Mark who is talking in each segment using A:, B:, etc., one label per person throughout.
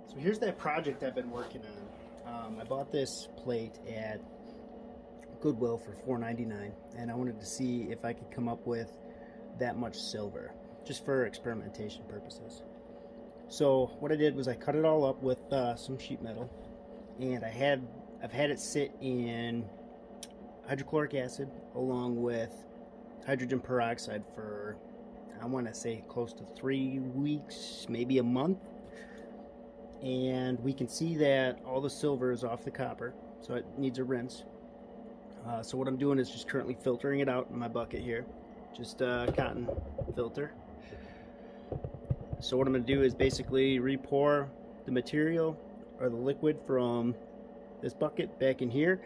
A: So here's that project I've been working on. I bought this plate at Goodwill for $4.99, and I wanted to see if I could come up with that much silver, just for experimentation purposes. So what I did was I cut it all up with some sheet metal, and I've had it sit in hydrochloric acid along with hydrogen peroxide for, I want to say, close to 3 weeks, maybe a month. And we can see that all the silver is off the copper, so it needs a rinse. So what I'm doing is just currently filtering it out in my bucket here, just a cotton filter. So what I'm going to do is basically re-pour the material or the liquid from this bucket back in here,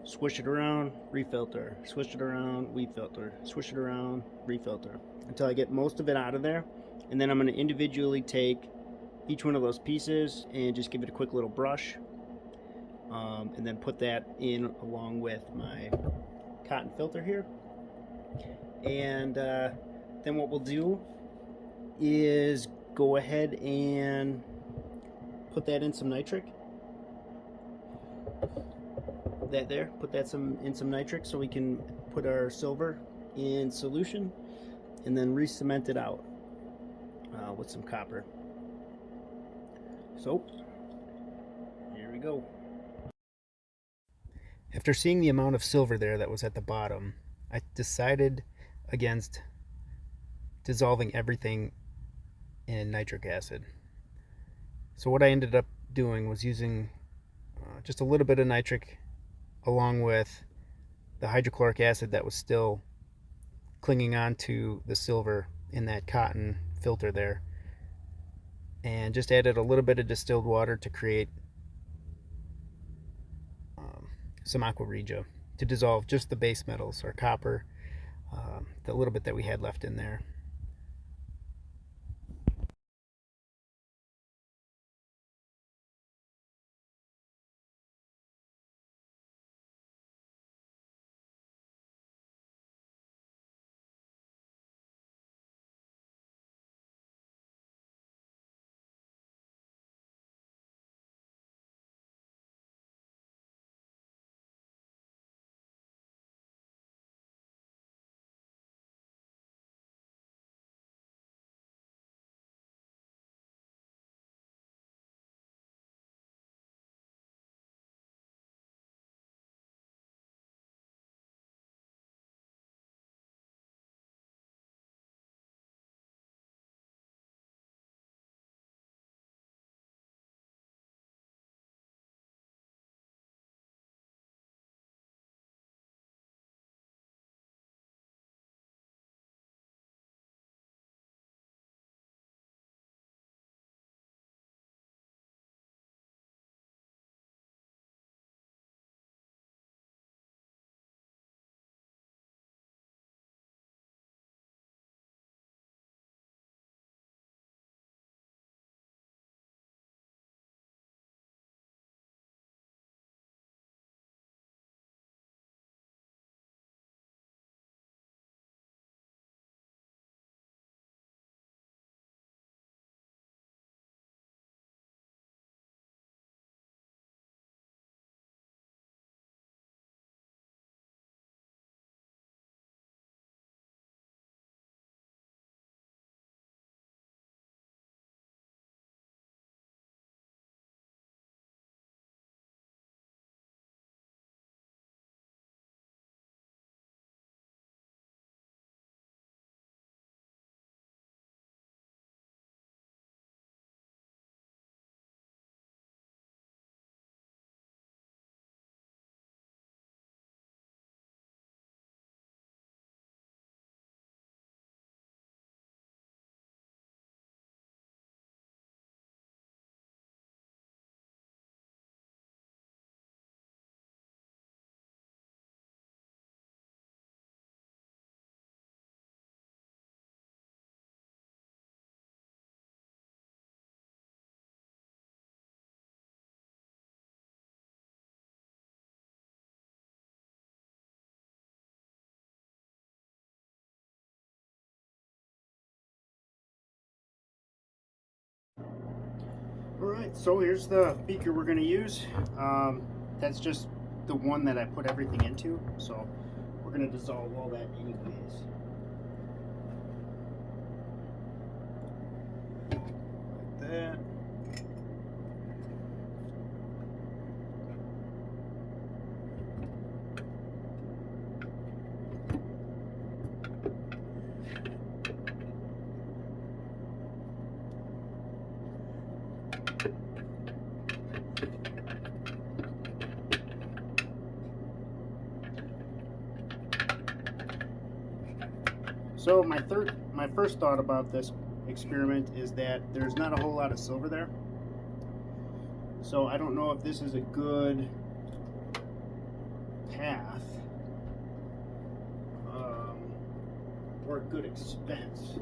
A: swish it around, refilter, swish it around, refilter, swish it around, refilter, until I get most of it out of there. And then I'm going to individually take each one of those pieces and just give it a quick little brush, and then put that in along with my cotton filter here. And then what we'll do is go ahead and put that in some nitric. That there, put that in some nitric so we can put our silver in solution, and then re-cement it out with some copper. So here we go. After seeing the amount of silver there that was at the bottom, I decided against dissolving everything in nitric acid. So what I ended up doing was using just a little bit of nitric along with the hydrochloric acid that was still clinging on to the silver in that cotton filter there, and just added a little bit of distilled water to create some aqua regia to dissolve just the base metals or copper, the little bit that we had left in there. Alright, so here's the beaker we're going to use. That's just the one that I put everything into, so we're going to dissolve all that anyways. Like that. So my first thought about this experiment is that there's not a whole lot of silver there. So I don't know if this is a good path or a good expense.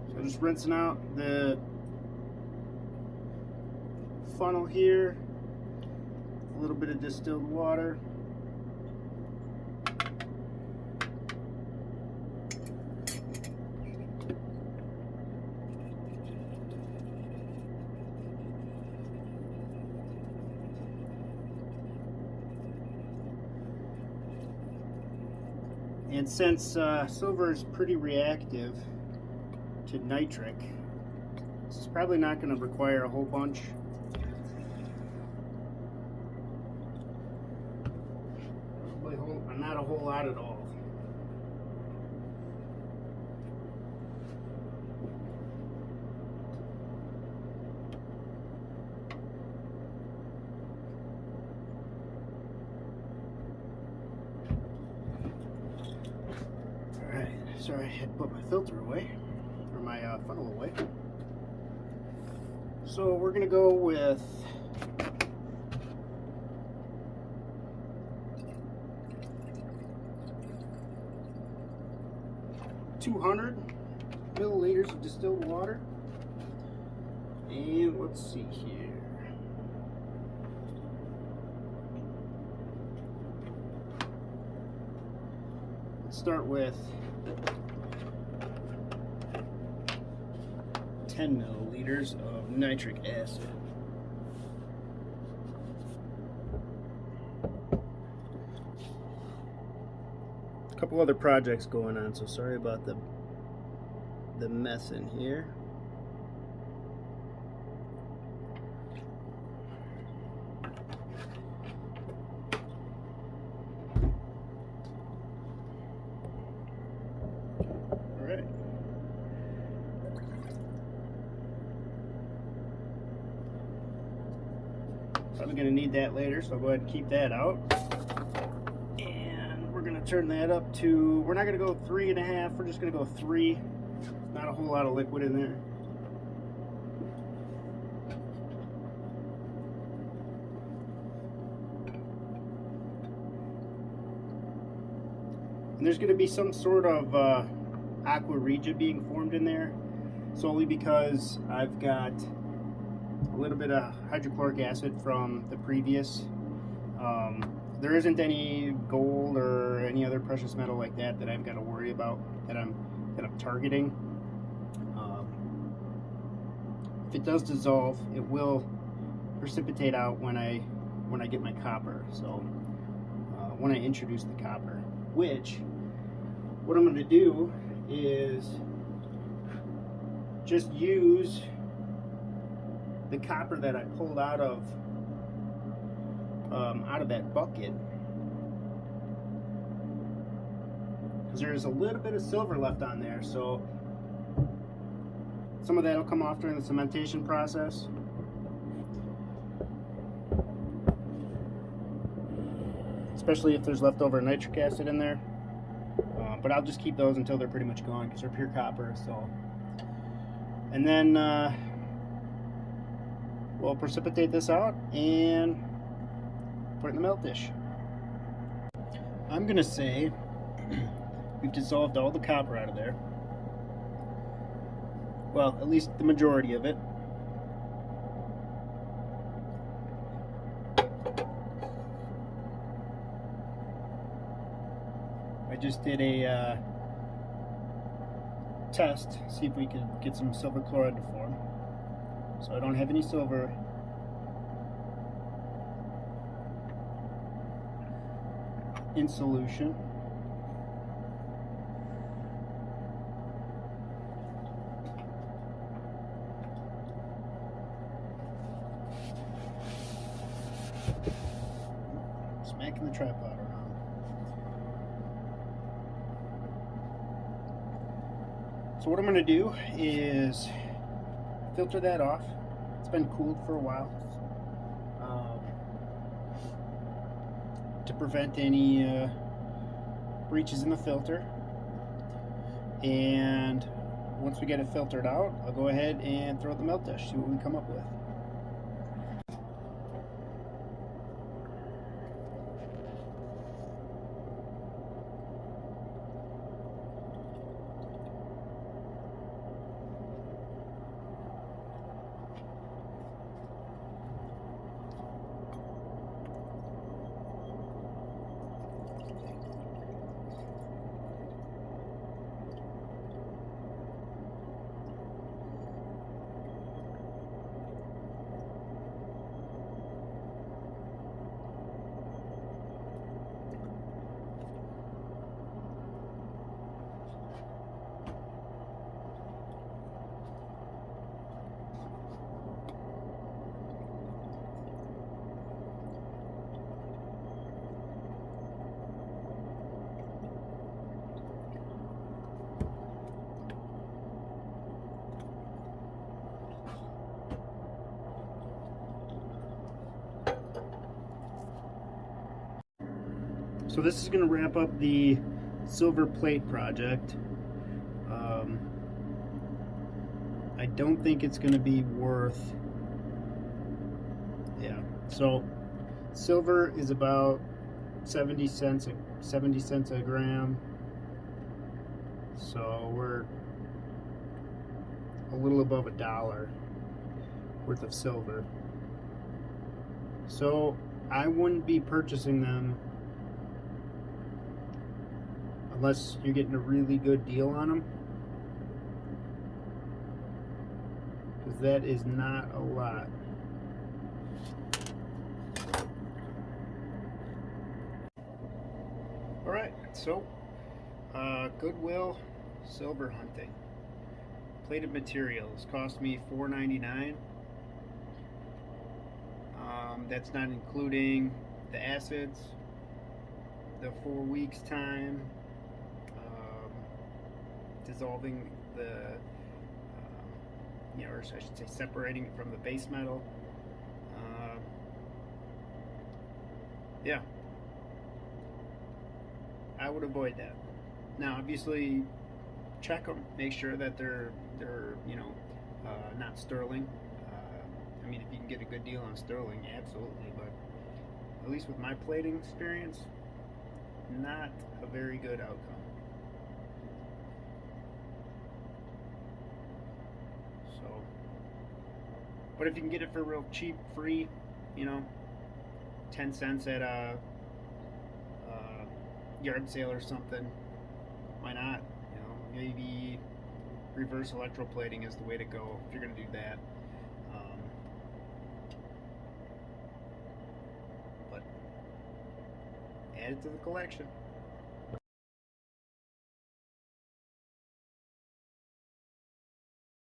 A: So I'm just rinsing out the funnel here, a little bit of distilled water. And since silver is pretty reactive to nitric, this is probably not going to require a whole bunch. Not a whole lot at all. Alright, sorry I had to put my filter away, or my funnel away. So we're going to go with 200 milliliters of distilled water. And let's see here. Let's start with 10 milliliters of nitric acid. Couple other projects going on, so sorry about the mess in here. All right. Probably going to need that later, so I'll go ahead and keep that out. Turn that up to, we're not going to go 3.5, we're just going to go 3. Not a whole lot of liquid in there. And there's going to be some sort of aqua regia being formed in there, solely because I've got a little bit of hydrochloric acid from the previous. There isn't any gold or any other precious metal like that that I've got to worry about that I'm targeting. If it does dissolve, it will precipitate out when I get my copper. So when I introduce the copper, which what I'm going to do is just use the copper that I pulled out of that bucket, because there's a little bit of silver left on there, so some of that will come off during the cementation process. Especially if there's leftover nitric acid in there, but I'll just keep those until they're pretty much gone because they're pure copper. So, and then we'll precipitate this out and put it in the melt dish. I'm gonna say we've dissolved all the copper out of there. Well, at least the majority of it. By just did a test, see if we could get some silver chloride to form. So I don't have any silver in solution. Smacking the tripod around. So what I'm going to do is filter that off. It's been cooled for a while to prevent any breaches in the filter. And once we get it filtered out, I'll go ahead and throw it in the melt dish, see what we come up with. So this is going to wrap up the silver plate project. I don't think it's going to be worth, so silver is about 70 cents a gram. So we're a little above $1 worth of silver. So I wouldn't be purchasing them unless you're getting a really good deal on them, because that is not a lot. Alright, so Goodwill silver hunting. Plated materials cost me $4.99. That's not including the acids, the 4 weeks time, dissolving the, or I should say separating it from the base metal. Yeah, I would avoid that. Now, obviously, check them, make sure that they're not sterling. I mean, if you can get a good deal on sterling, absolutely, but at least with my plating experience, not a very good outcome. So, but if you can get it for real cheap, free, 10 cents at a yard sale or something, why not? Maybe reverse electroplating is the way to go if you're going to do that. But add it to the collection.